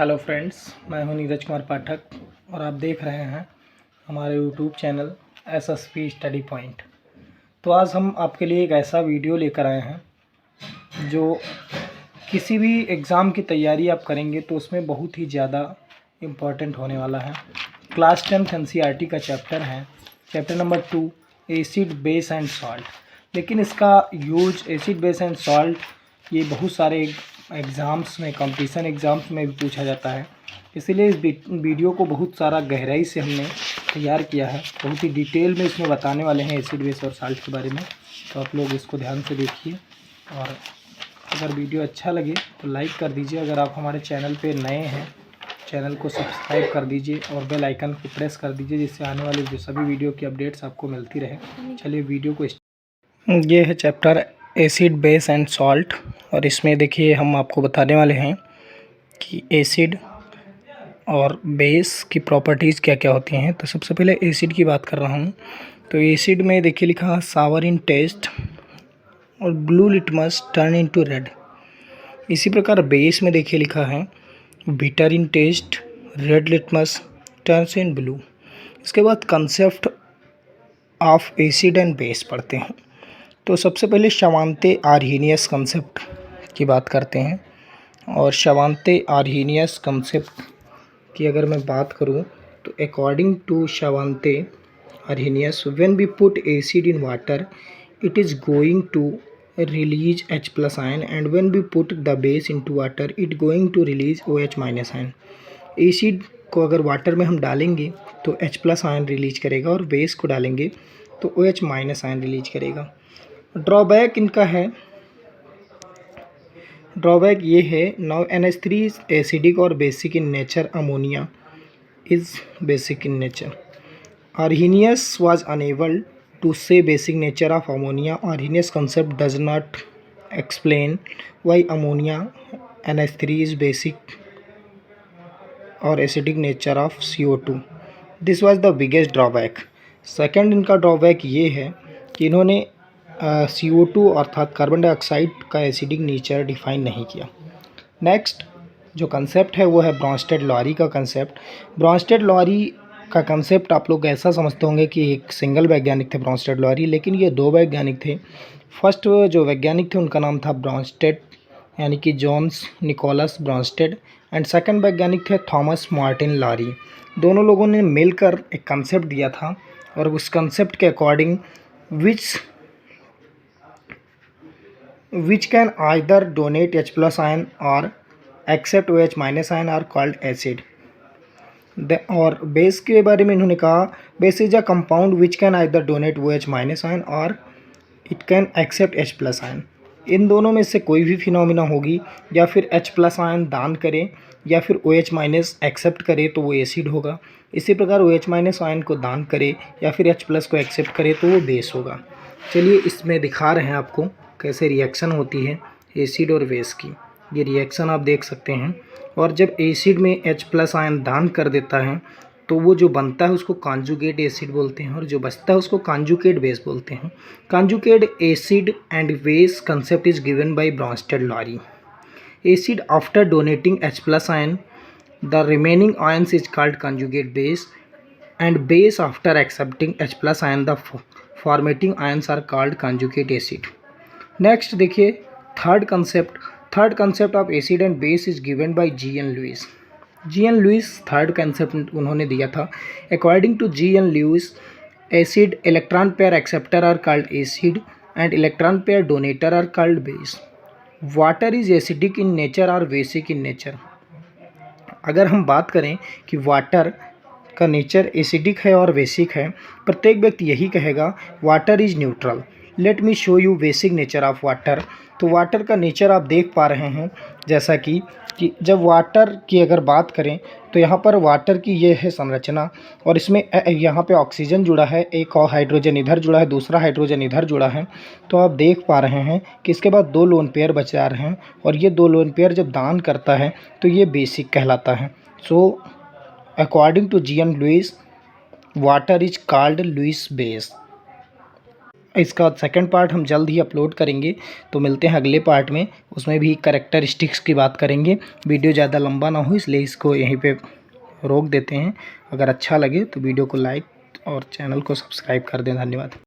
Hello friends, मैं हूं नीरज कुमार पाठक और आप देख रहे हैं हमारे YouTube channel SSP study point. तो आज हम आपके लिए एक ऐसा वीडियो लेकर आए हैं जो किसी भी एग्ज़ाम की तैयारी आप करेंगे तो उसमें बहुत ही ज़्यादा इम्पोर्टेंट होने वाला है। क्लास 10th एनसीईआरटी का चैप्टर है, chapter number 2 acid base and salt. लेकिन इसका use acid base and salt ये बहुत सारे एग्ज़ाम्स में, कंपटीशन एग्ज़ाम्स में भी पूछा जाता है। इसीलिए इस वीडियो को बहुत सारा गहराई से हमने तैयार किया है। बहुत ही डिटेल में इसमें बताने वाले हैं एसिड बेस और साल्ट के बारे में। तो आप लोग इसको ध्यान से देखिए और अगर वीडियो अच्छा लगे तो लाइक कर दीजिए। अगर आप हमारे चैनल पे नए हैं, चैनल को सब्सक्राइब कर दीजिए और बेल आइकन को प्रेस कर दीजिए, जिससे आने वाले जो सभी वीडियो की अपडेट्स आपको मिलती रहे। चलिए वीडियो को ये है chapter acid base and salt और इसमें देखिए हम आपको बताने वाले हैं कि एसिड और बेस की प्रॉपर्टीज़ क्या क्या होती हैं। तो सबसे पहले एसिड की बात कर रहा हूँ। तो एसिड में देखिए लिखा है सावर इन टेस्ट और blue litmus turn into red. इसी प्रकार बेस में देखिए लिखा है bitter in taste, red litmus turns in blue. इसके बाद concept of acid and base पढ़ते हैं। तो सबसे पहले शवांते आर्हीनियस कंसेप्ट की बात करते हैं। और शवांते आर्हीनियस कंसेप्ट की अगर मैं बात करूं तो according to Svante Arrhenius, when we put acid in water it is going to release H+ ion and when we put the base into water it going to release OH- ion. Acid को अगर water में हम डालेंगे तो H+ ion release करेगा और base को डालेंगे तो OH- आयन रिलीज करेगा। ड्रॉबैक इनका है, ड्रॉबैक ये है नाउ NH3 इज एसिडिक और basic in nature, ammonia is basic in nature. Arrhenius was unable to say basic nature of ammonia. Arrhenius concept does not explain why ammonia NH3 is basic और acidic nature of CO2। This was the biggest drawback. Second इनका drawback ये है कि इन्होंने CO2 अर्थात carbon dioxide का acidic nature define नहीं किया। नेक्स्ट जो कंसेप्ट है वो है ब्रॉन्स्टेड-लॉरी का कंसेप्ट। ब्रॉन्स्टेड-लॉरी का कंसेप्ट आप लोग ऐसा समझते होंगे कि एक सिंगल वैज्ञानिक थे ब्रॉन्स्टेड-लॉरी, लेकिन ये दो वैज्ञानिक थे। फर्स्ट जो वैज्ञानिक थे उनका नाम था ब्रॉन्स्टेड यानी कि Johns Nicolaus Bronsted, and second वैज्ञानिक थे थॉमस मार्टिन लॉरी। दोनों लोगों ने मिलकर एक कंसेप्ट दिया था और उस कंसेप्ट के according which can either donate H+ ion or accept OH- ion are called acid। और बेस के बारे में इन्होंने कहा base is a compound which can either donate OH- ion or it can accept H+ ion. इन दोनों में से कोई भी फिनोमिना होगी, या फिर H+ आयन दान करे या फिर OH- एक्सेप्ट करे तो वो एसिड होगा। इसी प्रकार OH- आयन को दान करे या फिर H+ को एक्सेप्ट करे तो वो बेस होगा। चलिए इसमें दिखा रहे हैं आपको कैसे रिएक्शन होती है एसिड और बेस की। ये रिएक्शन आप देख सकते हैं। और जब एसिड में H+ आयन दान कर देता है तो वो जो बनता है उसको कॉन्जुगेट एसिड बोलते हैं और जो बचता है उसको कॉन्जुगेट बेस बोलते हैं। Conjugate acid and base concept is given by Bronsted Lowry. Acid after donating H+ ion the remaining ions is called conjugate base and base after accepting H+ ion the formating ions are called conjugate acid. Next देखिए third concept of acid and base is given by G.N. Lewis. G.N. Lewis third concept उन्होंने दिया था। According to G.N. Lewis, acid electron pair acceptor are called acid and electron pair donator are called base. Water is acidic in nature और basic in nature. अगर हम बात करें कि water का नेचर एसिडिक है और बेसिक है, प्रत्येक व्यक्ति यही कहेगा water is neutral. Let me show you basic nature of water. तो वाटर का नेचर आप देख पा रहे हैं, जैसा कि जब वाटर की अगर बात करें तो यहाँ पर वाटर की ये है संरचना और इसमें यहाँ पे ऑक्सीजन जुड़ा है, एक और हाइड्रोजन इधर जुड़ा है, दूसरा हाइड्रोजन इधर जुड़ा है। तो आप देख पा रहे हैं कि इसके बाद दो लोन पेयर बच जा रहे हैं और ये दो लोन पेयर जब दान करता है तो ये बेसिक कहलाता है। So according to G.N. Lewis, water is called Lewis base. इसका सेकंड पार्ट हम जल्द ही अपलोड करेंगे। तो मिलते हैं अगले पार्ट में, उसमें भी कैरेक्टरिस्टिक्स की बात करेंगे। वीडियो ज़्यादा लंबा ना हो इसलिए इसको यहीं पे रोक देते हैं। अगर अच्छा लगे तो वीडियो को लाइक और चैनल को सब्सक्राइब कर दें। धन्यवाद।